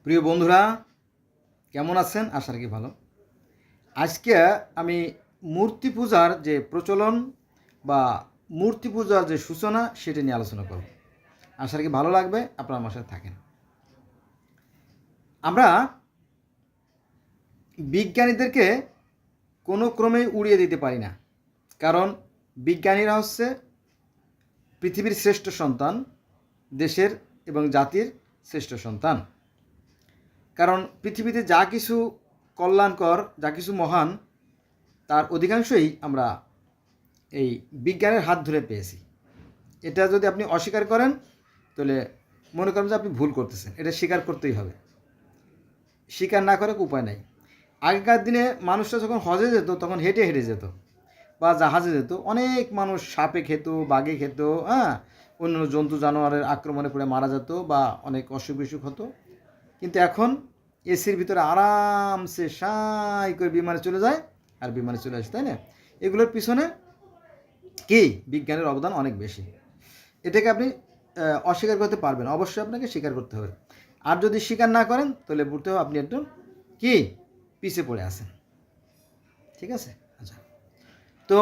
প্রিয় বন্ধুরা, কেমন আছেন? আশা রাখি ভালো। আজকে আমি মূর্তি পূজার যে প্রচলন বা মূর্তি পূজার যে সূচনা সেটা নিয়ে আলোচনা করব। আশা রাখি ভালো লাগবে, আপনারা আমার সাথে থাকেন। আমরা বিজ্ঞানীদেরকে কোনো ক্রমেই উড়িয়ে দিতে পারি না, কারণ বিজ্ঞানীরা হচ্ছে পৃথিবীর শ্রেষ্ঠ সন্তান, দেশের এবং জাতির শ্রেষ্ঠ সন্তান। কারণ পৃথিবীতে যা কিছু কল্যাণকর, যা কিছু মহান, তার অধিকাংশই আমরা এই বিজ্ঞানের হাত ধরে পেয়েছি। এটা যদি আপনি অস্বীকার করেন তাহলে মনে করেন যে আপনি ভুল করতেছেন। এটা স্বীকার করতেই হবে, স্বীকার না করে উপায় নাই। আগেকার দিনে মানুষরা যখন হজে যেত তখন হেঁটে হেঁটে যেত বা জাহাজে যেত। অনেক মানুষ সাপে খেত, বাঘে খেত, অন্য জন্তু জানোয়ারের আক্রমণে পড়ে মারা যেত বা অনেক অসুখ বিসুখ হতো। কিন্তু এখন এসির ভিতরে আরামসে সাই করে বিমানে চলে যায় আর বিমানে চলে আসে, তাই না? এগুলোর পিছনে কি বিজ্ঞানের অবদান অনেক বেশি। এটাকে আপনি অস্বীকার করতে পারবেন, অবশ্যই আপনাকে স্বীকার করতে হবে। আর যদি স্বীকার না করেন তাহলে বুঝতে হবে আপনি একটু কি পিছিয়ে পড়ে আছেন। ঠিক আছে? আচ্ছা, তো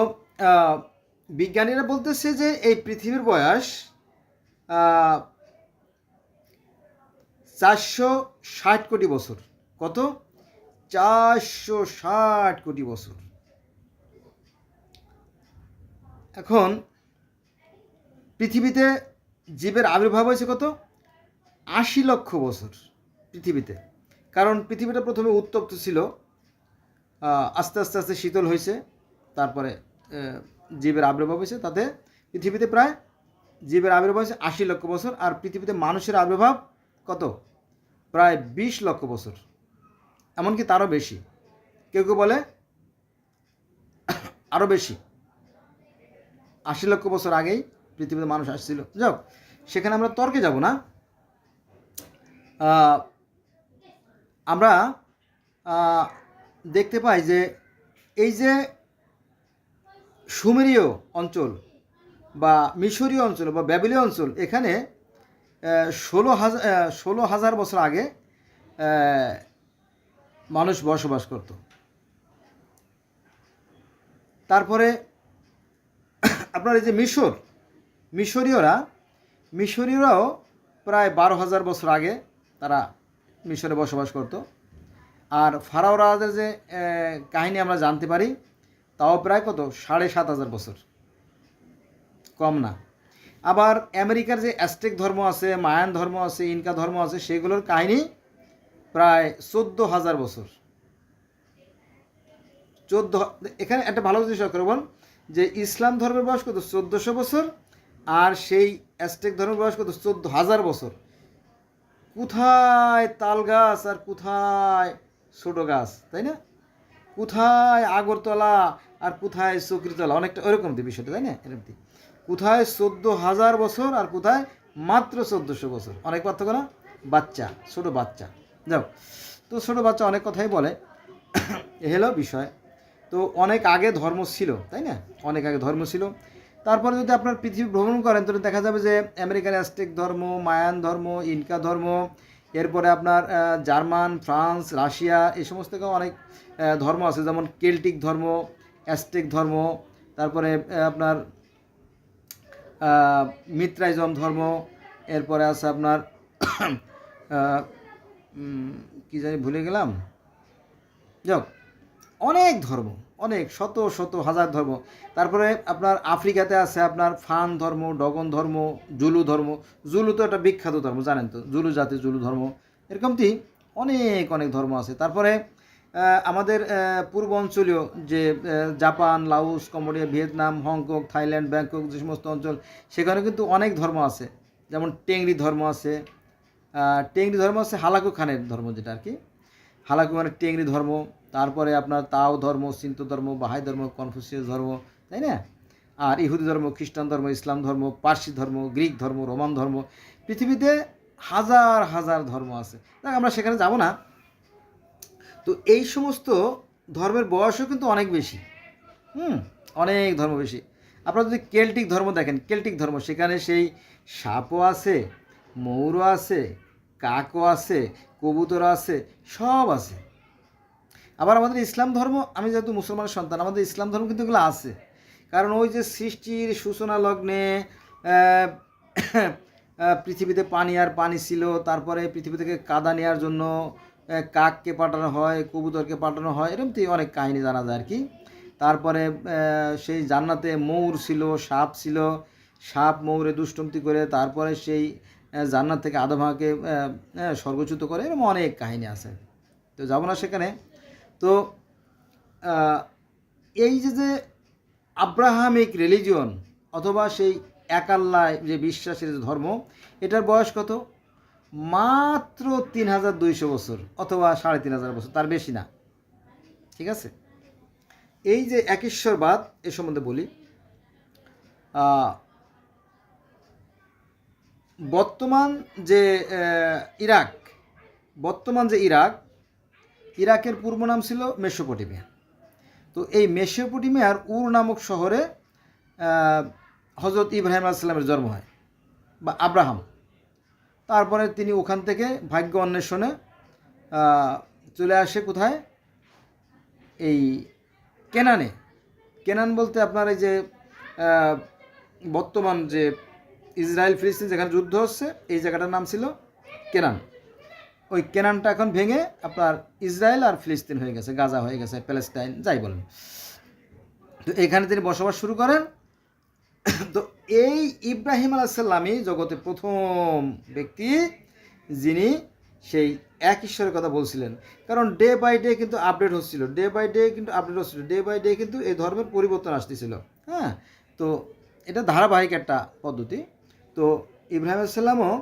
বিজ্ঞানীরা বলতেছে যে এই পৃথিবীর বয়স 460 কোটি বছর। কত? 460 কোটি বছর। এখন পৃথিবীতে জীবের আবির্ভাব হয়েছে কত? 80 লক্ষ বছর পৃথিবীতে। কারণ পৃথিবীটা প্রথমে উত্তপ্ত ছিল, আস্তে আস্তে আস্তে শীতল হয়েছে, তারপরে জীবের আবির্ভাব হয়েছে। তাতে পৃথিবীতে প্রায় জীবের আবির্ভাব হয়েছে 80 লক্ষ বছর। আর পৃথিবীতে মানুষের আবির্ভাব কত? প্রায় 20 লক্ষ বছর, এমনকি তারও বেশি। কেউ কেউ বলে আরও বেশি, 80 লক্ষ বছর আগেই পৃথিবীতে মানুষ আসছিল। যাও, সেখানে আমরা তর্কে যাব না। আমরা দেখতে পাই যে এই যে সুমেরীয় অঞ্চল বা মিশরীয় অঞ্চল বা ব্যাবিলীয় অঞ্চল, এখানে 16,000 বছর আগে মানুষ বসবাস করত। তারপরে আপনার এই যে মিশরীয়রাও প্রায় 12,000 বছর আগে তারা মিশরে বসবাস করত। আর ফারাও রাজাদের যে কাহিনী আমরা জানতে পারি, তাও প্রায় কত? 7,500 বছর, কম না। আবার আমেরিকার যে অ্যাজটেক ধর্ম আছে, মায়ান ধর্ম আছে, ইনকা ধর্ম আছে, সেগুলোর কাহিনী প্রায় 14,000 বছর। এখানে একটা ভালো জিনিস করবেন যে ইসলাম ধর্মের বয়স কত? 1400 বছর। আর সেই অ্যাজটেক ধর্মের বয়স কত? 14,000 বছর। কোথায় তাল গাছ আর কোথায় ছোট গাছ, তাই না? কোথায় আগরতলা আর কোথায় চক্রিতলা, অনেকটা ওরকম বিষয়টা, তাই না? এরকম কোথায় 14,000 বছর আর কোথায় মাত্র 1400 বছর, অনেক পার্থক্য না? বাচ্চা, ছোট বাচ্চা। যাও, তো ছোট বাচ্চা অনেক কথাই বলে, এ হলো বিষয়। তো অনেক আগে ধর্ম ছিল, তাই না? অনেক আগে ধর্ম ছিল। তারপরে যদি আপনার পৃথিবী ভ্রমণ করেন তাহলে দেখা যাবে যে আমেরিকার অ্যাজটেক ধর্ম, মায়ান ধর্ম, ইনকা ধর্ম, এরপরে আপনার জার্মান, ফ্রান্স, রাশিয়া, এই সমস্ত অনেক ধর্ম আছে, যেমন কেল্টিক ধর্ম, অ্যাজটেক ধর্ম, তারপরে আপনার মিত্রাইজম ধর্ম, এরপরে আছে আপনার কি জানি ভুলে গেলাম। যাক, অনেক ধর্ম, অনেক শত শত হাজার ধর্ম। তারপরে আপনার আফ্রিকাতে আছে আপনার ফান ধর্ম, ডগন ধর্ম, জুলু ধর্ম। জুলু তো একটা বিখ্যাত ধর্ম, জানেন তো, জুলু জাতি, জুলু ধর্ম। এরকমটি অনেক অনেক ধর্ম আছে। তারপরে আমাদের পূর্ব অঞ্চলীয় যে Japan, Laos, Cambodia, Vietnam, Hong Kong, Thailand, Bangkok, যে সমস্ত অঞ্চল, সেখানে কিন্তু অনেক ধর্ম আছে। যেমন টেংরি ধর্ম আছে। টেংরি ধর্ম আছে হালাকু খানের ধর্ম, যেটা আর কি হালাকু মানে টেংরি ধর্ম। তারপরে আপনার তাও ধর্ম, সিন্ত ধর্ম, বাহাই ধর্ম, কনফুসিয়াস ধর্ম, তাই না? আর ইহুদি ধর্ম, খ্রিস্টান ধর্ম, ইসলাম ধর্ম, পার্সি ধর্ম, গ্রিক ধর্ম, রোমান ধর্ম। পৃথিবীতে হাজার হাজার ধর্ম আছে। দেখ, আমরা সেখানে যাব না। তো এই সমস্ত ধর্মের বয়সও কিন্তু অনেক বেশি। অনেক ধর্ম বেশি। আপনারা যদি কেল্টিক ধর্ম দেখেন, কেল্টিক ধর্ম, সেখানে সেই সাপও আছে, ময়ূরও আছে, কাকও আছে, কবুতর আছে, সব আছে। আবার আমাদের ইসলাম ধর্ম, আমি যেহেতু মুসলমানের সন্তান, আমাদের ইসলাম ধর্ম কিন্তু এগুলো আছে। কারণ ওই যে সৃষ্টির সূচনা লগ্নে আহ, পৃথিবীতে পানি আর পানি ছিল, তারপরে পৃথিবী থেকে কাদা নেওয়ার জন্য কাককে পাঠানো হয়, কবুতরকে পাঠানো হয়, এরকম তো অনেক কাহিনী জানা যায় আর কি। তারপরে সেই জান্নাতে ময়ূর ছিল, সাপ ছিল, সাপ ময়ূরে দুষ্টুমতি করে তারপরে সেই জান্নাত থেকে আদম হাওয়াকে স্বর্গচ্যুত করে, এরকম অনেক কাহিনী আছে, তো যাব না সেখানে। তো এই যে আব্রাহামিক রিলিজিয়ন অথবা সেই এক আল্লাহ যে বিশ্বাসের যে ধর্ম, এটার বয়স কত? মাত্র 3200 বছর অথবা 3500 বছর, তার বেশি না। ঠিক আছে, এই যে একেশ্বরবাদ এ সম্বন্ধে বলি। বর্তমান যে ইরাক, ইরাকের পূর্ব নাম ছিল মেসোপটেমিয়া। তো এই মেসোপটেমিয়ার উর নামক শহরে হজরত ইব্রাহিম আলাইহিস সালামের জন্ম হয়, বা আব্রাহাম। তারপরে তিনি ওখান থেকে ভাগ্য অন্বেষণে চলে আসে কোথায়? এই কেনানে। কেনান বলতে আপনার এই যে বর্তমান যে ইসরায়েল ফিলিস্তিন যেখানে যুদ্ধ হচ্ছে, এই জায়গাটার নাম ছিল কেনান। ওই কেনানটা এখন ভেঙে আপনার ইসরায়েল আর ফিলিস্তিন হয়ে গেছে, গাজা হয়ে গেছে, প্যালেস্টাইন যাই বলেন। তো এখানে তিনি বসবাস শুরু করেন। তো এই ইব্রাহিম আলাইহিস সালামই জগতে প্রথম ব্যক্তি যিনি সেই এক ঈশ্বরের কথা বলছিলেন। কারণ ডে বাই ডে কিন্তু আপডেট হচ্ছিল, ডে বাই ডে কিন্তু এই ধর্মের পরিবর্তন আসতেছিল। হ্যাঁ, তো এটা ধারাবাহিক একটা পদ্ধতি। তো ইব্রাহিম আলাইহিস সালামও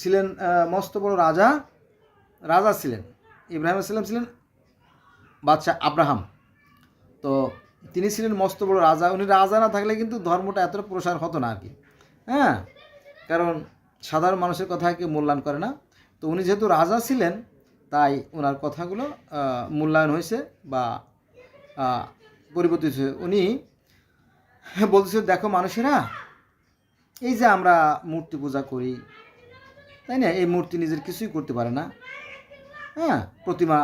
ছিলেন মস্ত বড় রাজা ছিলেন। ইব্রাহিম আলাইহিস সালাম ছিলেন বাদশাহ আব্রাহাম। তো তিনি ছিলেন মস্ত বড় রাজা। উনি রাজা না থাকলে কিন্তু ধর্মটা এতটা প্রসার হতো না আর কি। হ্যাঁ, কারণ সাধারণ মানুষের কথা কেউ মূল্যায়ন করে না। তো উনি যেহেতু রাজা ছিলেন, তাই ওনার কথাগুলো মূল্যায়ন হয়েছে বা পরিবর্তিত হয়েছে। উনি বলতেছিল, দেখো মানুষেরা, এই যে আমরা মূর্তি পূজা করি, তাই না, এই মূর্তি নিজের কিছুই করতে পারে না। হ্যাঁ, প্রতিমা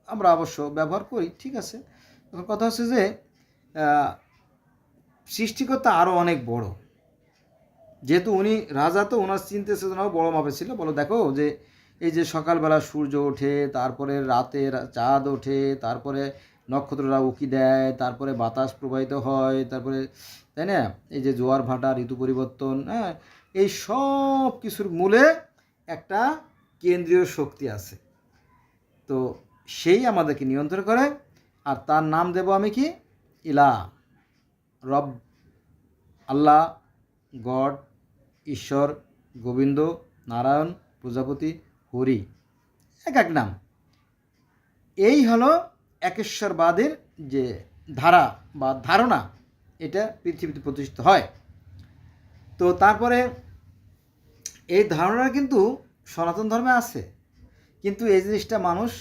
আমরা অবশ্য ব্যবহার করি, ঠিক আছে। এখন কথা হচ্ছে যে সৃষ্টিকর্তা আরও অনেক বড়। যেহেতু উনি রাজা, তো ওনার চিন্তা চেতনাও বড় মাপে ছিল। বলো, দেখো যে এই যে সকালবেলা সূর্য ওঠে, তারপরে রাতে চাঁদ ওঠে, তারপরে নক্ষত্ররা উকি দেয়, তারপরে বাতাস প্রবাহিত হয়, তারপরে তাই না, এই যে জোয়ার ভাটা, ঋতু পরিবর্তন, হ্যাঁ, এই সব কিছুর মূলে একটা কেন্দ্রীয় শক্তি আছে। তো সেই আমাদেরকে নিয়ন্ত্রণ করে, আর তার নাম দেব আমি কি? ইলাহ, রব, আল্লাহ, গড, ঈশ্বর, গোবিন্দ, নারায়ণ, প্রজাপতি, হরি, এক নাম। এই হলো একেশ্বরবাদের যে ধারা বা ধারণা, এটা পৃথিবীতে প্রতিষ্ঠিত হয়। তো তারপরে এই ধারণা কিন্তু সনাতন ধর্মে আছে, কিন্তু এই জিনিসটা মানুষ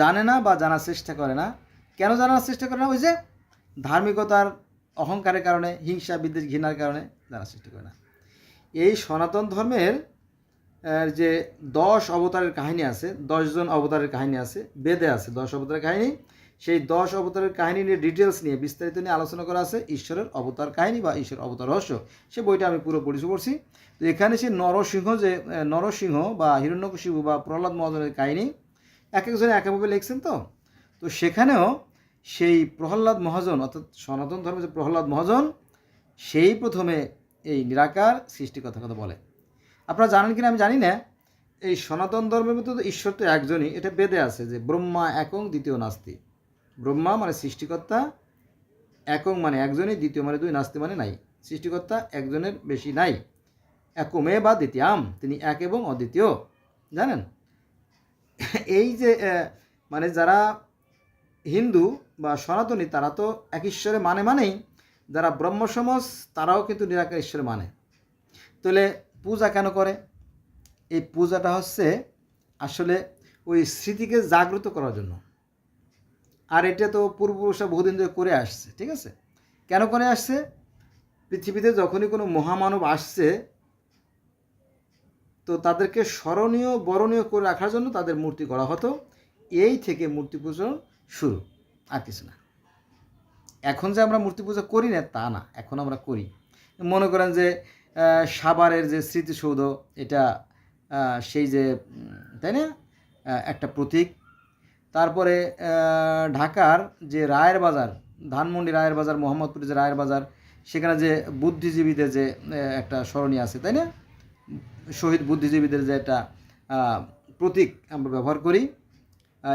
জানে না বা জানার চেষ্টা করে না। কেন জানার চেষ্টা করে না? ওই যে ধার্মিকতার অহংকারের কারণে, হিংসা বিদ্বেষ ঘৃণার কারণে জানার চেষ্টা করে না। এই সনাতন ধর্মের যে 10 অবতারের কাহিনী আছে, 10 জন অবতারের কাহিনী আছে, বেদে আছে 10 অবতারের কাহিনী। সেই 10 অবতারের কাহিনী নিয়ে ডিটেলস নিয়ে বিস্তারিত নিয়ে আলোচনা করা আছে ঈশ্বরের অবতার কাহিনী বা ঈশ্বর অবতার রহস্য। সে বইটা আমি পুরো পড়ছি। তো এখানে সে নরসিংহ বা হিরণ্যকশিপু বা প্রহ্লাদ মহাজনের কাহিনী এক একজনে একভাবে লিখছেন। তো সেখানেও সেই প্রহ্লাদ মহাজন, অর্থাৎ সনাতন ধর্মের যে প্রহ্লাদ মহাজন, সেই প্রথমে এই নিরাকার সৃষ্টির কথা বলে। আপনারা জানেন কিনা আমি জানি না, এই সনাতন ধর্মের মধ্যে তো ঈশ্বর তো একজনই। এটা বেদে আছে যে ব্রহ্মা একং দ্বিতীয় নাস্তি। ব্রহ্মা মানে সৃষ্টিকর্তা, একং মানে একজনই, দ্বিতীয় মানে দুই, নাস্তি মানে নাই। সৃষ্টিকর্তা একজনের বেশি নাই। একমে বা দ্বিতীয়াম, তিনি এক এবং অদ্বিতীয়। জানেন, এই যে মানে যারা হিন্দু বা সনাতনী, তারা তো এক ঈশ্বরে মানেই, যারা ব্রহ্ম সমাজ তারাও কিন্তু নিরাকার ঈশ্বরে মানে। তাহলে পূজা কেন করে? এই পূজাটা হচ্ছে আসলে ওই স্মৃতিকে জাগ্রত করার জন্য। আর এটা তো পূর্বপুরুষরা বহুদিন ধরে করে আসছে, ঠিক আছে। কেন করে আসছে? পৃথিবীতে যখনই কোনো মহামানব আসছে, তো তাদেরকে স্মরণীয় বরণীয় করে রাখার জন্য তাদের মূর্তি গড়া হতো। এই থেকে মূর্তি পুজো শুরু, আর কিছু না। এখন যে আমরা মূর্তি পূজা করি না তা না, এখন আমরা করি। মনে করেন যে সাভারের যে স্মৃতিসৌধ, এটা সেই যে তাই না একটা প্রতীক। তারপরে ঢাকার যে রায়ের বাজার, ধানমন্ডি রায়ের বাজার, মোহাম্মদপুরে যে রায়ের বাজার, সেখানে যে বুদ্ধিজীবীদের যে একটা স্মরণী আছে তাই না, শহীদ বুদ্ধিজীবীদের যে একটা প্রতীক আমরা ব্যবহার করি।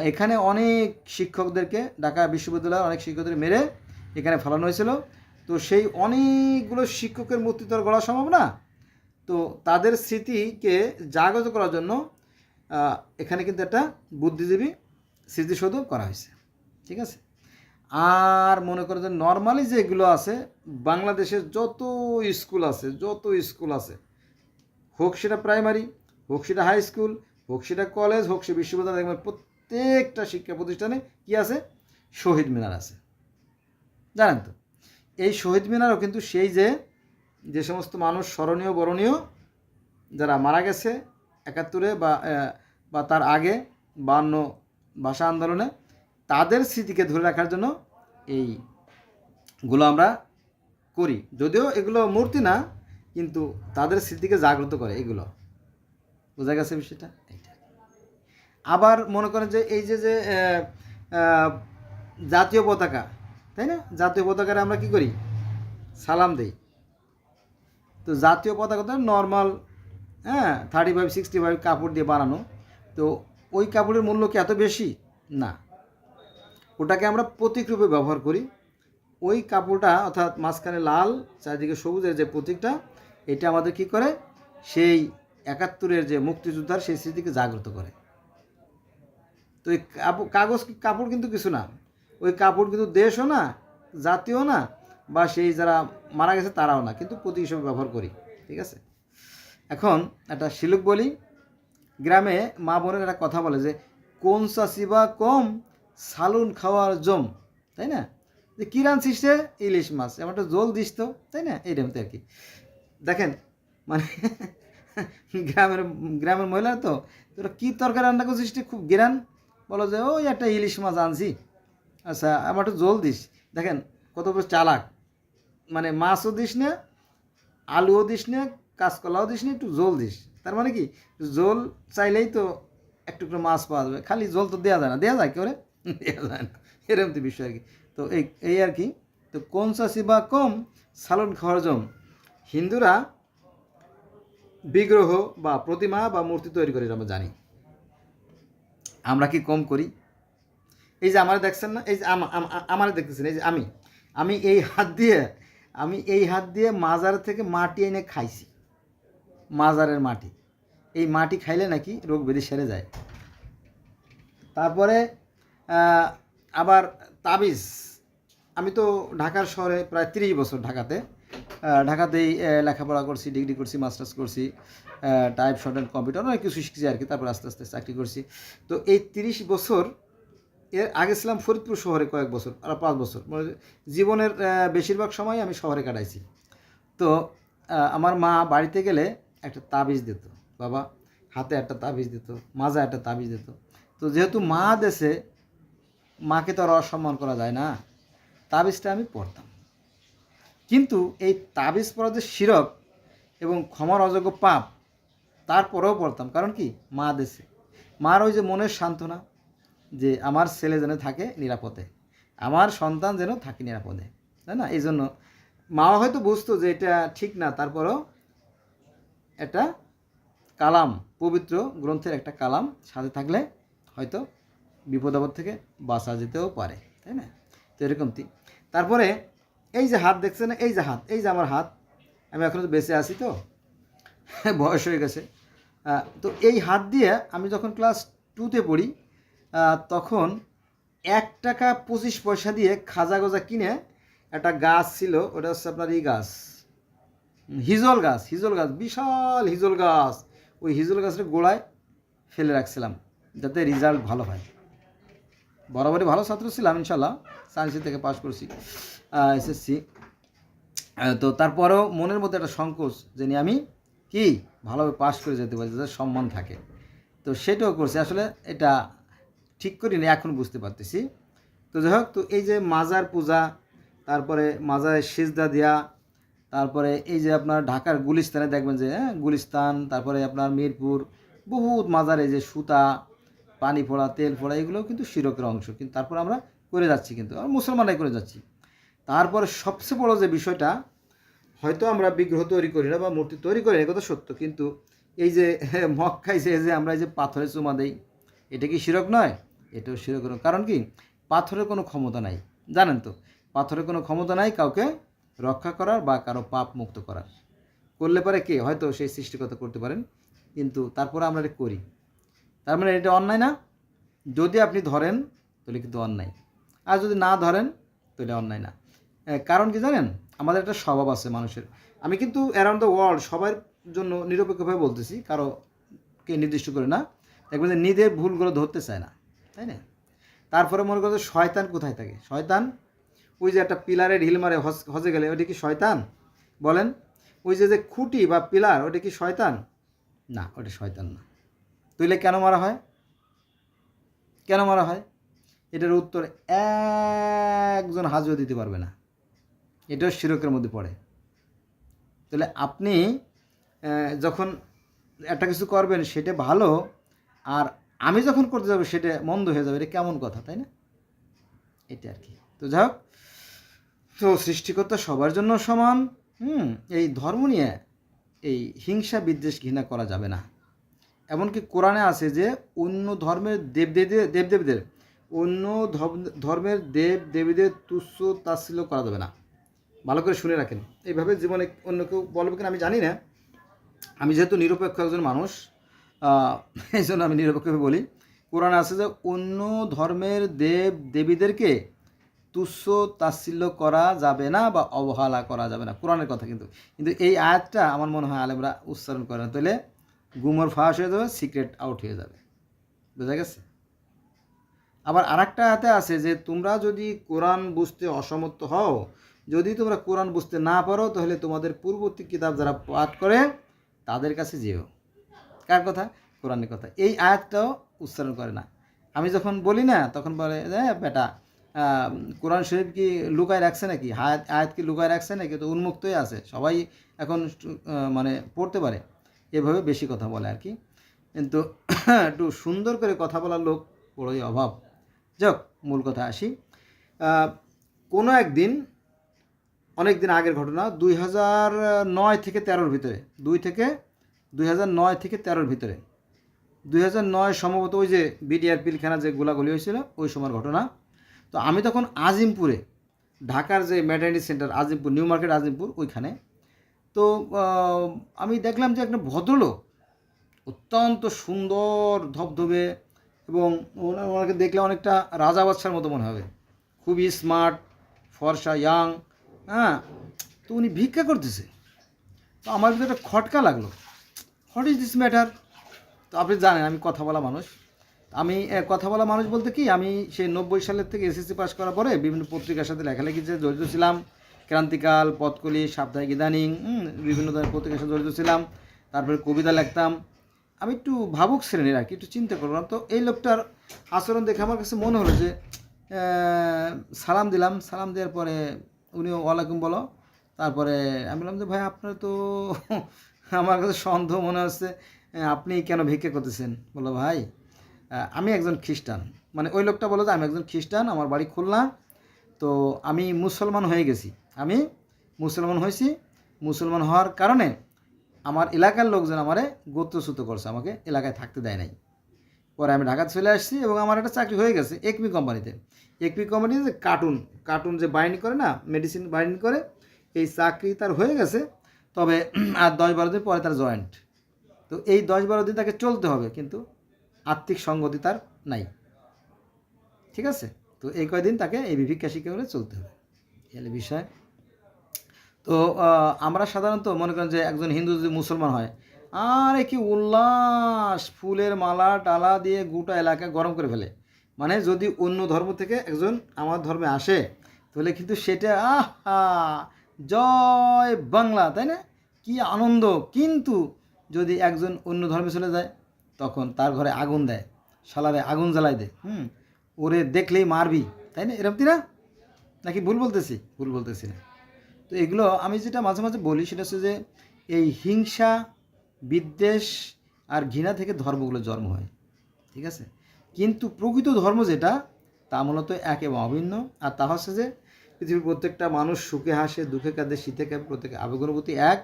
এখানে অনেক শিক্ষকদেরকে, ঢাকা বিশ্ববিদ্যালয়ের অনেক শিক্ষকদের মেরে এখানে ফেলানো হয়েছিল। তো সেই অনেকগুলো শিক্ষকের মূর্তি তো আর গড়া সম্ভব না। তো তাদের স্মৃতিকে জাগ্রত করার জন্য এখানে কিন্তু একটা বুদ্ধিজীবী স্মৃতিসৌধ করা হয়েছে, ঠিক আছে। আর মনে করেন যে নর্মালি যেগুলো আছে, বাংলাদেশের যত স্কুল আছে, হোক সেটা প্রাইমারি, হোক সেটা হাই স্কুল, হোক সেটা কলেজ, হোক সে বিশ্ববিদ্যালয়, দেখবেন প্রত্যেকটা শিক্ষা প্রতিষ্ঠানে কি আছে, শহীদ মিনার আছে, জানেন তো। এই শহীদ মিনারও কিন্তু সেই যে সমস্ত মানুষ স্মরণীয় বরণীয় যারা মারা গেছে ৭১-এ বা তার আগে ৫২ ভাষা আন্দোলনে, তাদের স্মৃতিকে ধরে রাখার জন্য এইগুলো আমরা করি। যদিও এগুলো মূর্তি না, কিন্তু তাদের স্মৃতিকে জাগ্রত করে, এগুলো বোঝা গেছে বিষয়টা এইটা। আবার মনে করেন যে এই যে জাতীয় পতাকা, তাই না, জাতীয় পতাকারে আমরা কি করি, সালাম দেই। তো জাতীয় পতাকাটা নর্মাল 35-65 কাপড় দিয়ে বানানো। তো ওই কাপড়ের মূল্য কি এত বেশি না, ওটাকে আমরা প্রতীক রূপে ব্যবহার করি। ওই কাপড়টা অর্থাৎ মাঝখানে লাল, চারিদিকে সবুজের যে প্রতীকটা, এটা আমাদের কি করে, সেই ৭১-এর যে মুক্তিযোদ্ধার সেই স্মৃতিকে জাগ্রত করে। তো এই কাপড় কিন্তু কিছু না, ওই কাপড় কিন্তু দেশও না, জাতীয় না, বা সেই যারা মারা গেছে তারাও না, কিন্তু প্রতীক হিসেবে ব্যবহার করি, ঠিক আছে। এখন একটা শিলুক বলি, গ্রামে মা বোনের একটা কথা বলে যে কোন চাষিবা কম সালুন খাওয়ার জম, তাই না, যে কী রাঁধছিস রে, ইলিশ মাছ, এমন একটা জল দিস তো, তাই না, এইরকম আর কি। দেখেন মানে গ্রামের মহিলা তো, তোরা কী তরকারি রান্না করছিস, খুব গিরান, বলো যে ওই একটা ইলিশ মাছ আনছি, আচ্ছা আমার একটু জল দিস। দেখেন কত বড় চালাক, মানে মাছও দিস না, আলুও দিস না, কাঁচকলাও দিস না, একটু জল দিস। তার মানে কি, জল চাইলেই তো একটু করে মাছ পাওয়া যাবে, খালি জল তো দেওয়া যায় না, দেওয়া যায় কেউ রে, দেওয়া যায় না, এরকম তো বিষয় আর কি। তো এই আর কি। তো কোন চাষি বা কম সালন খাওয়ার জম, হিন্দুরা বিগ্রহ বা প্রতিমা বা মূর্তি তৈরি করে, আমরা জানি। আমরা কি কম করি? এই যে আমার দেখছেন না, এই যে আমার দেখতেছেন, এই যে আমি এই হাত দিয়ে মাজার থেকে মাটি এনে খাইছি, মাজারের মাটি। এই মাটি খাইলে নাকি রোগ ব্যাধি সেরে যায়। তারপরে আবার তাবিজ, আমি তো ঢাকার শহরে প্রায় 30 বছর ঢাকাতেই লেখাপড়া করছি, ডিগ্রি করছি, মাস্টার্স করছি, টাইপ শর্ট অ্যান্ড কম্পিউটার অনেক কিছু শিখছি আর কি। তারপর আস্তে আস্তে চাকরি করছি। তো এই 30 বছর, এর আগে ছিলাম ফরিদপুর শহরে কয়েক বছর, আর 5 বছর, মানে জীবনের বেশিরভাগ সময় আমি শহরে কাটাইছি। তো আমার মা বাড়িতে গেলে একটা তাবিজ দিত, বাবা হাতে একটা তাবিজ দিত, মাজা একটা তাবিজ দিত। তো যেহেতু মা দেশে, মাকে তো আর অসম্মান করা যায় না, তাবিজটা আমি পড়তাম। কিন্তু এই তাবিজ পড়া যে শিরক এবং ক্ষমার অযোগ্য পাপ, তারপরেও পড়তাম। কারণ কি, মা দেশে, মার ওই যে মনের সান্ত্বনা, যে আমার ছেলে যেন থাকে নিরাপদে, আমার সন্তান যেন থাকে নিরাপদে, তাই না। এই জন্য মা হয়তো বুঝতো যে এটা ঠিক না, তারপরেও একটা কালাম, পবিত্র গ্রন্থের একটা কালাম সাথে থাকলে হয়তো বিপদ আপদ থেকে বাঁচা যেতেও পারে, তাই না। তো এরকমটি। তারপরে এই যে হাত দেখছেন, এই যে আমার হাত, আমি এখন তো বেঁচে আছি, তো বয়স হয়ে গেছে। তো এই হাত দিয়ে আমি যখন ক্লাস 2তে পড়ি, তখন 1 টাকা 25 পয়সা দিয়ে খাজা গজা কিনে একটা গাছ ছিল, ওটা হচ্ছে আপনার এই গাছ, হিজল গাছ, বিশাল হিজল গাছ। ওই হিজল গাছের গোড়ায় ফেলে রাখছিলাম যাতে রেজাল্ট ভালো হয়। বরাবরই ভালো ছাত্র ছিলাম ইনশাল্লাহ, সায়েন্স থেকে পাশ করছি এসএসসি। তো তারপরেও মনের মধ্যে একটা সংকোচ, যে আমি কি ভালোভাবে পাশ করে যেতে পারে, যাতে সম্মান থাকে। তো সেটাও করছে। আসলে এটা ঠিক করিনি, এখন বুঝতে পারতেছি। তো যাই হোক, তো এই যে মাজার পূজা, তারপরে মাজারে সিজদা দেওয়া, তারপরে এই যে আপনার ঢাকার গুলিস্তানে দেখবেন যে গুলিস্তান, তারপরে আপনার মিরপুর, বহুত মাজারে যে সুতা, পানি ফোড়া, তেল ফোড়া, এগুলোও কিন্তু শিরকের অংশ। কিন্তু তারপর আমরা করে যাচ্ছি, কিন্তু আমরা মুসলমানরাই করে যাচ্ছি। তারপরে সবচেয়ে বড় যে বিষয়টা, হয়তো আমরা বিগ্রহ তৈরি করি না বা মূর্তি তৈরি করি না, কথা সত্য, কিন্তু এই যে মক্কায় যে আমরা এই যে পাথরে চুমা দেই, এটা কি শিরক নয়? এটাও শিরকের। কারণ কি, পাথরের কোনো ক্ষমতা নাই, জানেন তো, পাথরের কোনো ক্ষমতা নাই কাউকে রক্ষা করার বা কারো পাপ মুক্ত করার। করলে পারে কে, হয়তো সেই সৃষ্টিকর্তা করতে পারেন, কিন্তু তারপরে আমরা এটা করি। তার মানে এটা অন্যায় না? যদি আপনি ধরেন তাহলে কিন্তু অন্যায়, আর যদি না ধরেন তাহলে অন্যায় না। কারণ কি জানেন, আমাদের একটা স্বভাব আছে মানুষের। আমি কিন্তু অ্যারাউন্ড দ্য ওয়ার্ল্ড সবার জন্য নিরপেক্ষভাবে বলতেছি, কারোকে নির্দিষ্ট করে না। দেখবেন যে নিজের ভুলগুলো ধরতে চায় না, তাই না? তারপরে মনে করো শয়তান কোথায় থাকে? শয়তান ওই যে একটা পিলারে ঢিল মারে হজে গেলে, ওটা কি শয়তান? বলেন, ওই যে খুঁটি বা পিলার, ওটা কি শয়তান? না, ওটা শয়তান না। তুইলে কেন মারা হয়? কেন মারা হয়? এটার উত্তর একজন হাজও দিতে পারবে না। এটাও শিরকের মধ্যে পড়ে। তাহলে আপনি যখন একটা কিছু করবেন সেটা ভালো, আর আমি যখন করতে যাবো সেটা মন্দ হয়ে যাবে, এটা কেমন কথা, তাই না? এটা আর কি। তো যাই হোক, তো সৃষ্টিকর্তা সবার জন্য সমান। এই ধর্ম নিয়ে এই হিংসা বিদ্বেষ ঘৃণা করা যাবে না। এমনকি কোরআনে আছে যে অন্য ধর্মের দেবদেবীদের, অন্য ধর্মের দেবদেবীদের তুচ্ছ তাচ্ছিল্য করা যাবে না। ভালো করে শুনে রাখেন। এইভাবে জীবনে অন্য কেউ বলবে কিনা আমি জানি না। আমি যেহেতু নিরপেক্ষ একজন মানুষ, এই জন্য আমি নিরপেক্ষভাবে বলি। কোরআনে আছে যে অন্য ধর্মের দেবীদেরকে তুচ্ছ তাচ্ছিল্য করা যাবে না বা অবহেলা করা যাবে না, কোরআনের কথা। কিন্তু কিন্তু এই আয়াতটা আমার মনে হয় আলেমরা উচ্চারণ করে না, তাহলে গুমর ফাঁস হয়ে যাবে, সিক্রেট আউট হয়ে যাবে। বোঝা গেছে? আবার আরেকটা আয়াতে আছে যে তোমরা যদি কোরআন বুঝতে অসমর্থ হও, যদি তোমরা কোরআন বুঝতে না পারো, তাহলে তোমাদের পূর্ববর্তী কিতাব যারা পাঠ করে তাদের কাছে যেও। কার কথা? কোরআনের কথা। এই আয়াতটাও উচ্চারণ করে না। আমি যখন বলি না, তখন বলে বেটা, কোরআন শরীফ কি লুকায় রাখছে নাকি, আয়াত কি লুকায় রাখছে নাকি, তো উন্মুক্তই আছে, সবাই এখন মানে পড়তে পারে। এভাবে বেশি কথা বলে আর কি। কিন্তু একটু সুন্দর করে কথা বলার লোক বড়ই অভাব। যাক, মূল কথা আসি। কোনো একদিন, অনেক দিন আগের ঘটনা, 2009 থেকে 13-র ভিতরে, 2009 থেকে 13-র ভিতরে, 2009 সম্ভবত ওই যে বিডিআর পিলখানা যে গোলাগুলি হয়েছিল, ওই সময়ের ঘটনা। তো আমি তখন আজিমপুরে, ঢাকার যে maternity centre Azimpur, new market Azimpur, ওইখানে। তো আমি দেখলাম যে একটা ভদ্রলোক, অত্যন্ত সুন্দর ধবধবে, এবং ওনাকে দেখলে অনেকটা রাজা বাদশার মতো মনে হবে, খুবই স্মার্ট, ফর্সা, ইয়াং। হ্যাঁ, তো উনি ভিক্ষা করতেছে। তো আমার ভিতরে একটা খটকা লাগলো, হোয়াট ইজ দিস ম্যাটার? তো আপনি জানেন আমি কথা বলা মানুষ। আমি কথা বলা মানুষ বলতে কি, আমি সেই 90 সালের থেকে এসএসসি পাস করার পরে বিভিন্ন পত্রিকার সাথে লেখালেখিতে জড়িত ছিলাম। ক্রান্তিকাল, পথকলি, সাপ্তাহিক ইদানিং, বিভিন্ন ধরনের পত্রিকার সাথে জড়িত ছিলাম। তারপরে কবিতা লিখতাম। আমি একটু ভাবুক শ্রেণীর আর কি, একটু চিন্তা করলাম। তো এই লোকটার আচরণ দেখে আমার কাছে মনে হলো যে সালাম দিলাম। সালাম দেওয়ার পরে উনিও ওয়ালাইকুম বলো। তারপরে আমি বললাম যে ভাই, আপনার তো আমার কাছে সন্দেহ মনে হচ্ছে, আপনি কেন ভিক্ষা করতেছেন? বললো ভাই, আমি একজন খ্রিস্টান। মানে ওই লোকটা বলো যে আমি একজন খ্রিস্টান, আমার বাড়ি খুলনা। তো আমি মুসলমান হয়ে গেছি, আমি মুসলমান হয়েছি। মুসলমান হওয়ার কারণে আমার এলাকার লোকজন আমারে গোত্রচ্যুত করছে, আমাকে এলাকায় থাকতে দেয় নাই। পরে আমি ঢাকা চলে আসছি এবং আমার একটা চাকরি হয়ে গেছে একমি কোম্পানিতে। একমি কোম্পানিতে যে কার্টুন যে বাইন্ডিং করে না, মেডিসিন বাইন্ডিং করে, এই চাকরি তার হয়ে গেছে। তবে আর 10-12 দিন পরে তার জয়েন্ট। তো এই 10-12 দিন তাকে চলতে হবে, কিন্তু আর্থিক সঙ্গতি তার নাই। ঠিক আছে? তো এই কয়দিন তাকে এই ভিক্ষা শিক্ষা করে চলতে হবে, এলে বিষয়। তো আমরা সাধারণত মনে করেন যে একজন হিন্দু যদি মুসলমান হয়, আরে কি উল্লাস, ফুলের মালা টালা দিয়ে গোটা এলাকা গরম করে ফেলে। মানে যদি অন্য ধর্ম থেকে একজন আমার ধর্মে আসে, তাহলে কিন্তু সেটা আহা, জয় বাংলা, তাই না? কি আনন্দ। কিন্তু যদি একজন অন্য ধর্মে চলে যায় তখন তার ঘরে আগুন দেয়, শালারে আগুন জ্বালাই দেয়, ওরে দেখলেই মারবি, তাই না? এরকম না? নাকি ভুল বলতেছি? ভুল বলতেছি না। তো এগুলো আমি যেটা মাঝে মাঝে বলি সেটা হচ্ছে যে এই হিংসা, বিদ্বেষ আর ঘৃণা থেকে ধর্মগুলো জন্ম হয়, ঠিক আছে? কিন্তু প্রকৃত ধর্ম যেটা, তা মূলত এক এবং অভিন্ন। আর তা হচ্ছে যে পৃথিবীর প্রত্যেকটা মানুষ সুখে হাসে, দুঃখে কাঁদে, শীতে কাঁপে, প্রত্যেকের আবেগ অনুভূতি এক।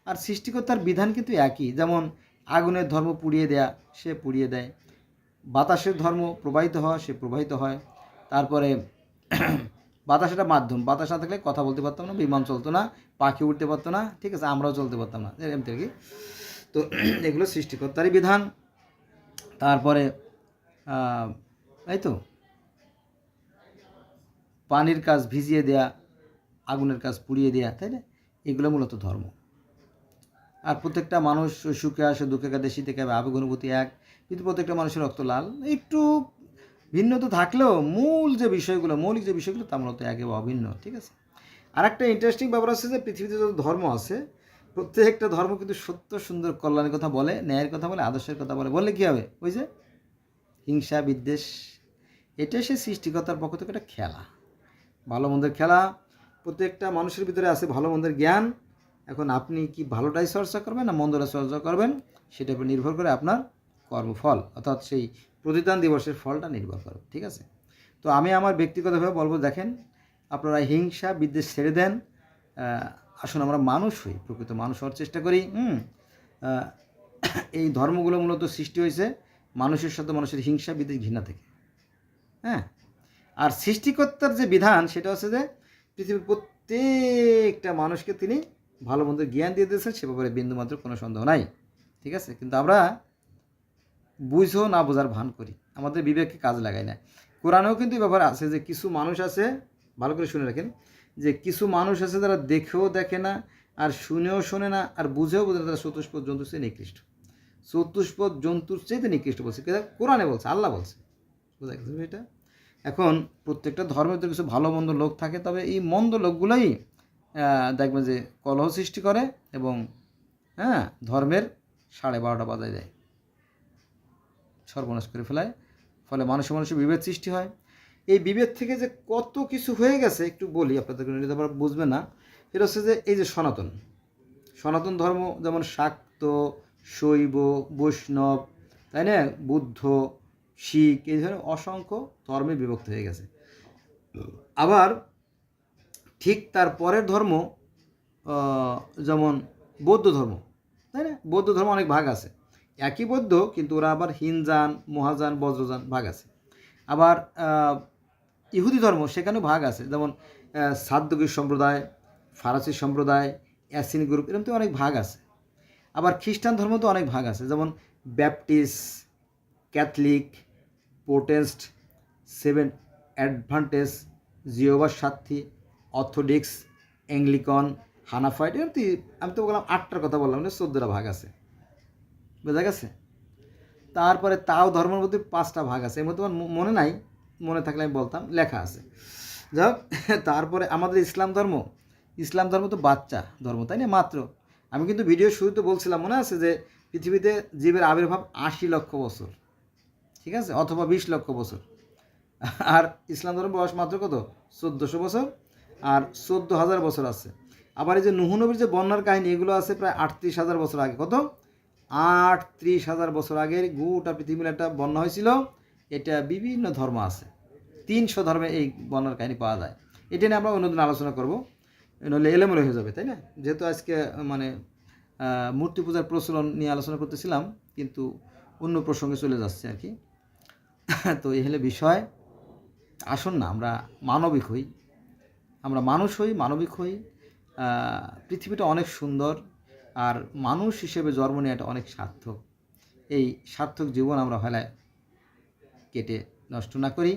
আর সৃষ্টিকর্তার বিধান কিন্তু একই। যেমন আগুনের ধর্ম পুড়িয়ে দেয়া, সে পুড়িয়ে দেয়। বাতাসের ধর্ম প্রবাহিত হওয়া, সে প্রবাহিত হয়। তারপরে বাতাস একটা মাধ্যম, বাতাস না থাকলে কথা বলতে পারতাম না, বিমান চলতো না, পাখি উঠতে পারতো না, ঠিক আছে, আমরাও চলতে পারতাম না, এরকম থেকে। তো এগুলো সৃষ্টিকর্তারই বিধান। তারপরে এই তো পানির কাজ ভিজিয়ে দেয়া, আগুনের কাজ পুড়িয়ে দেয়া, তাই না? এগুলো মূলত ধর্ম। আর প্রত্যেকটা মানুষ সুখে আসে, দুঃখে কাঁদে, শীতে কাঁপে, আবেগ অনুভূতি এক। কিন্তু প্রত্যেকটা মানুষের রক্ত লাল। একটু ভিন্নতা থাকলেও মূল যে বিষয়গুলো, মৌলিক যে বিষয়গুলো, তা মূলত একেবারে অভিন্ন, ঠিক আছে? আর একটা ইন্টারেস্টিং ব্যাপার আছে যে পৃথিবীতে যত ধর্ম আছে, প্রত্যেকটা ধর্ম কিন্তু সত্য, সুন্দর, কল্যাণের কথা বলে, ন্যায়ের কথা বলে, আদর্শের কথা বলে। বললে কী হবে? ওই যে হিংসা, বিদ্বেষ, এটাই সে সৃষ্টিকর্তার পক্ষ থেকে একটা খেলা, ভালো মন্দের খেলা। প্রত্যেকটা মানুষের ভিতরে আছে ভালো মন্দের জ্ঞান। এখন আপনি কি ভালোটাই চর্চা করবেন না মন্দটা চর্চা করবেন, সেটার উপর নির্ভর করে আপনার কর্মফল, অর্থাৎ সেই প্রতিদান দিবসের ফলটা নির্ভর করে, ঠিক আছে? তো আমি আমার ব্যক্তিগতভাবে বলবো, দেখেন, আপনারা হিংসা, বিদ্বেষ ছেড়ে দেন। আসুন আমরা মানুষ হই, প্রকৃত মানুষ হওয়ার চেষ্টা করি। এই ধর্মগুলো মূলত সৃষ্টি হয়েছে মানুষের সাথে মানুষের হিংসা, বিদ্বেষ, ঘৃণা থেকে। হ্যাঁ, আর সৃষ্টিকর্তার যে বিধান সেটা হচ্ছে যে পৃথিবীর প্রত্যেকটা মানুষকে তিনি ভালো মন্দের জ্ঞান দিয়ে দিয়েছেন, সে ব্যাপারে বিন্দুমাত্র কোনো সন্দেহ নাই, ঠিক আছে? কিন্তু আমরা বুঝো না বোঝার ভান করি, আমাদের বিবেককে কাজ লাগাই না। কোরআনেও কিন্তু এই ব্যাপার আছে যে কিছু মানুষ আছে, ভালো করে শুনে রাখেন, যে কিছু মানুষ আছে যারা দেখেও দেখে না, আর শুনেও শোনে না, আর বুঝেও বোঝে না, তারা চতুষ্পদ জন্তুর চেয়ে নিকৃষ্ট। চতুষ্পদ জন্তুর চেয়ে নিকৃষ্ট বলছে, কোরআনে বলছে, আল্লাহ বলছে। বোঝা গেছে এটা? এখন প্রত্যেকটা ধর্মের তো কিছু ভালো মন্দ লোক থাকে, তবে এই মন্দ লোকগুলোই দেখবেন যে কলহ সৃষ্টি করে এবং ধর্মের 12:30 বাজায় দেয়, সর্বনাশ করে ফেলায়। ফলে মানুষের বিভেদ সৃষ্টি হয়। এই বিভেদ থেকে যে কত কিছু হয়ে গেছে একটু বলি আপনাদেরকে, নিতে পারা বুঝবে না। এটা হচ্ছে যে এই যে সনাতন ধর্ম, যেমন শাক্ত, শৈব, বৈষ্ণব, তাই না, বুদ্ধ, শিখ, এই ধরনের অসংখ্য ধর্মে বিভক্ত হয়ে গেছে। আবার ঠিক তার পরের ধর্ম যেমন বৌদ্ধ ধর্ম, তাই না? বৌদ্ধ ধর্ম অনেক ভাগ আছে, একই বৌদ্ধ কিন্তু ওরা আবার হিনজান, মহাযান, বজ্রযান ভাগ আছে। আবার ইহুদি ধর্ম, সেখানেও ভাগ আছে, যেমন সাদ্দুকীর সম্প্রদায়, ফারাসি সম্প্রদায়, অ্যাসিন গ্রুপ, এরকম তো অনেক ভাগ আছে। আবার খ্রিস্টান ধর্ম তো অনেক ভাগ আছে, যেমন Baptist, Catholic, Protestant, seven Adventist, জিহোভার সাক্ষী, অর্থোডক্স, অ্যাংলিকান, হানাফাইট, এরকম আমি তো বললাম 8টার কথা বললাম না, 14টা ভাগ আছে। বোঝা গেছে? তারপরে তাও ধর্মের মধ্যে 5টা ভাগ আছে, এর মধ্যে আমার মনে নাই, মনে থাকলে আমি বলতাম, লেখা আছে। যাক, তারপরে আমাদের ইসলাম ধর্ম তো বাচ্চা ধর্ম, তাই না? মাত্র, আমি কিন্তু ভিডিও শুরুতে বলছিলাম, মনে আছে, যে পৃথিবীতে জীবের আবির্ভাব 80 লক্ষ বছর, ঠিক আছে, অথবা 20 লক্ষ বছর। আর ইসলাম ধর্ম বয়স মাত্র কত? 1400 বছর, আর 14,000 বছর আছে। আবার এই যে নূহ নবীর যে বন্যার কাহিনী, এগুলো আছে প্রায় 38,000 বছর আগে। কত? 38,000 বছর আগের গোটা পৃথিবীর একটা বন্যা হয়েছিল। এটা বিভিন্ন ধর্ম আছে, 300 ধর্মে এই বন্যার কাহিনী পাওয়া যায়। এটা নিয়ে আমরা অন্যদিন আলোচনা করবো, নইলে এলোমেলো হয়ে যাবে, তাই না? যেহেতু আজকে মানে মূর্তি পূজার প্রচলন নিয়ে আলোচনা করতেছিলাম, কিন্তু অন্য প্রসঙ্গে চলে যাচ্ছে আর কি। তো এই হলে বিষয়। আসুন না আমরা মানবিক হই, আমরা মানুষ হই, মানবিক হই। পৃথিবীটা অনেক সুন্দর, আর মানুষ হিসেবে জন্ম নেওয়াটা অনেক সার্থক। এই সার্থক জীবন আমরা হেলায় কেটে নষ্ট না করি,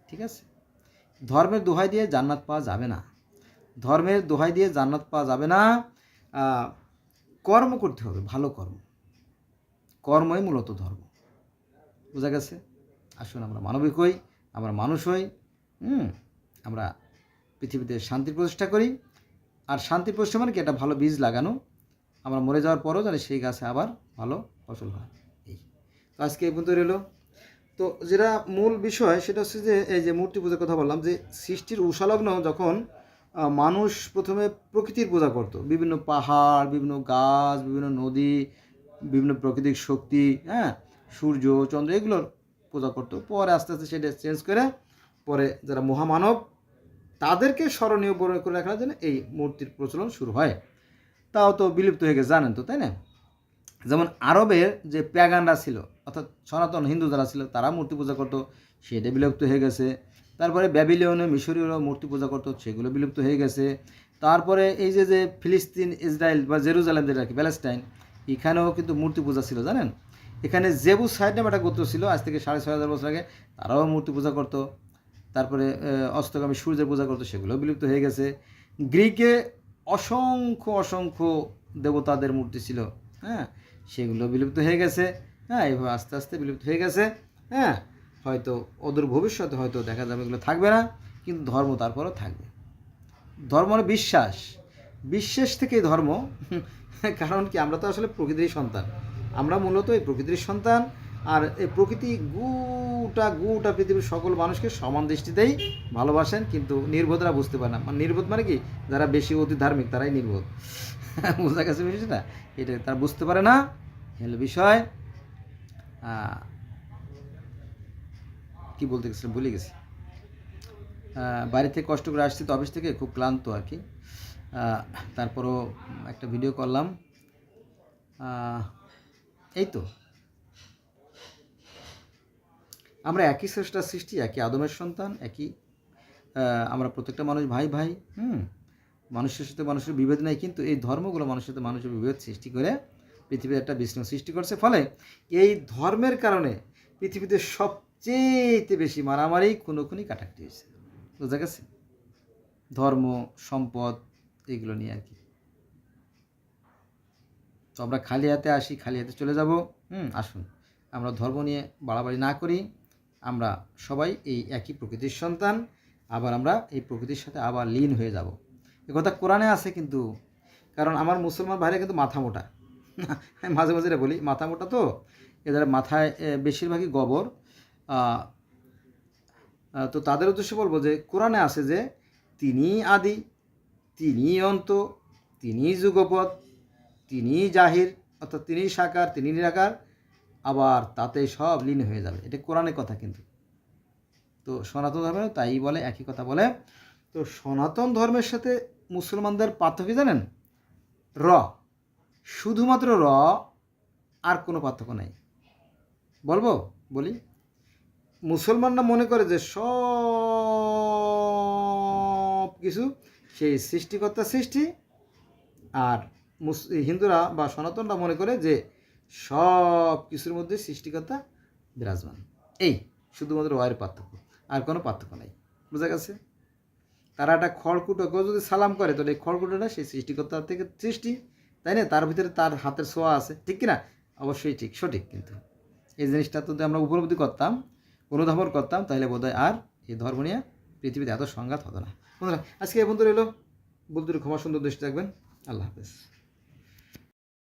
ঠিক আছে? ধর্মের দোহাই দিয়ে জান্নাত পাওয়া যাবে না, ধর্মের দোহাই দিয়ে জান্নাত পাওয়া যাবে না। কর্ম করতে হবে, ভালো কর্মই মূলত ধর্ম। বোঝা গেছে? আসুন আমরা মানবিক হই, আমরা মানুষ হই, আমরা পৃথিবীতে শান্তির প্রতিষ্ঠা করি। আর শান্তি প্রতিষ্ঠা মানে কি? একটা ভালো বীজ লাগানো। আমরা মরে যাওয়ার পরও যেন সেই গাছে আবার ভালো ফসল হয়। এই তো আজকে এই পর্যন্ত রইল। তো যেটা মূল বিষয় সেটা হচ্ছে যে এই যে মূর্তি পূজার কথা বললাম, যে সৃষ্টির উষালগ্ন যখন মানুষ প্রথমে প্রকৃতির পূজা করত, বিভিন্ন পাহাড়, বিভিন্ন গাছ, বিভিন্ন নদী, বিভিন্ন প্রাকৃতিক শক্তি, হ্যাঁ, সূর্য, চন্দ্র, এগুলোর পূজা করতো। পরে আস্তে আস্তে সেটা চেঞ্জ করে পরে যারা মহামানব তাদেরকে স্মরণীয় করে রাখার জন্য এই মূর্তির প্রচলন শুরু হয়। তাও তো বিলুপ্ত হয়ে গেছে জানেন তো, তাই না? যেমন আরবের যে প্যাগানরা ছিল, অর্থাৎ সনাতন হিন্দু যারা ছিল, তারা মূর্তি পূজা করতো, সেটা বিলুপ্ত হয়ে গেছে। তারপরে ব্যাবিলনীয় মিশরীয়রা মূর্তি পূজা করতো, সেগুলো বিলুপ্ত হয়ে গেছে। তারপরে এই যে যে ফিলিস্তিন, ইসরায়েল বা জেরুজালেম যেটা আর কি, প্যালেস্টাইন, এখানেও কিন্তু মূর্তি পূজা ছিল জানেন। এখানে জেবুসাইড নামে একটা গোত্র ছিল, আজ থেকে 6500 বছর আগে, তারাও মূর্তি পূজা করতো। তারপরে অস্তগামী সূর্যের পূজা করতো, সেগুলো বিলুপ্ত হয়ে গেছে। গ্রিকে অসংখ্য অসংখ্য দেবতাদের মূর্তি ছিল, হ্যাঁ, সেগুলো বিলুপ্ত হয়ে গেছে। হ্যাঁ, এইভাবে আস্তে আস্তে বিলুপ্ত হয়ে গেছে। হ্যাঁ, হয়তো ওদের ভবিষ্যতে হয়তো দেখা যাবে এগুলো থাকবে না, কিন্তু ধর্ম তারপরেও থাকবে। ধর্ম মানে বিশ্বাস, বিশ্বাস থেকেই ধর্ম। কারণ কি, আমরা তো আসলে প্রকৃতির সন্তান, আমরা মূলত এই প্রকৃতির সন্তান। আর এই প্রকৃতি গোটা পৃথিবীর সকল মানুষকে সমান দৃষ্টিতেই ভালোবাসেন, কিন্তু নির্বোধরা বুঝতে পারে না। মানে নির্বোধ মানে কি, যারা বেশি অতি ধার্মিক তারাই নির্বোধ। বোঝা গেছে বিষয়টা? এটা তারা বুঝতে পারে না, হলো বিষয়। কি বলতে গেছিলাম ভুলে গেছি। বাড়ি থেকে কষ্ট করে আসছি তো, অফিস থেকে খুব ক্লান্ত আর কি। তারপরও একটা ভিডিও করলাম। এই তো, আমরা একই স্রষ্টার সৃষ্টি, একই আদমের সন্তান, একই আমরা প্রত্যেকটা মানুষ ভাই ভাই। মানুষের সাথে মানুষের বিভেদ নাই, কিন্তু এই ধর্মগুলো মানুষের সাথে মানুষের বিভেদ সৃষ্টি করে পৃথিবীর একটা বিশৃঙ্খল সৃষ্টি করছে। ফলে এই ধর্মের কারণে পৃথিবীতে সবচেয়ে বেশি মারামারি, খুনোখুনি, কাটাকাটি হয়েছে। বোঝা গেছে? ধর্ম, সম্পদ, এগুলো নিয়ে আর কি। তো আমরা খালি হাতে আসি, খালি হাতে চলে যাব। আসুন আমরা ধর্ম নিয়ে বাড়াবাড়ি না করি। আমরা সবাই এই একই প্রকৃতির সন্তান, আবার আমরা এই প্রকৃতির সাথে আবার লীন হয়ে যাব। এ কথা কোরআনে আছে কিন্তু। কারণ আমার মুসলমান ভাইরা কিন্তু মাথা মোটা, মাঝে মাঝে বলি মাথা মোটা, তো এদের মাথায় বেশিরভাগই গোবর। তো তাদের উদ্দেশ্যে বলবো যে কোরআনে আছে যে তিনি আদি, তিনি অন্ত, তিনি যুগপৎ, তিনি জাহির, অর্থাৎ তিনি সাকার, তিনি নিরাকার, আবার তাতে সব লীন হয়ে যাবে। এটা কোরআনের কথা কিন্তু। তো সনাতন ধর্মে তাই বলে, একই কথা বলে। তো সনাতন ধর্মের সাথে মুসলমানদের পার্থক্য জানেন? শুধুমাত্র আর কোনো পার্থক্য নাই। বলি মুসলমানরা মনে করে যে সব কিছু সেই সৃষ্টিকর্তা সৃষ্টি, আর হিন্দুরা বা সনাতনরা মনে করে যে সব কিছুর মধ্যে সৃষ্টিকর্তা বিরাজমান। এই শুধুমাত্র এর পার্থক্য, আর কোনো পার্থক্য নাই। বোঝা গেছে? তারা একটা খড়কুটোকেও যদি সালাম করে, তাহলে এই খড়কুটোটা সেই সৃষ্টিকর্তার থেকে সৃষ্টি, তাই না? তার ভিতরে তার হাতের ছোঁয়া আছে, ঠিক কিনা? অবশ্যই ঠিক, সঠিক। কিন্তু এই জিনিসটা যদি আমরা উপলব্ধি করতাম, অনুধাবন করতাম, তাহলে বোধহয় আর এই ধর্ম নিয়ে পৃথিবীতে এত সংঘাত হতো না। বন্ধুরা, আজকে এই বন্ধু রইল, বলতে ক্ষমা সুন্দর দৃষ্টি রাখবেন। আল্লাহ হাফেজ।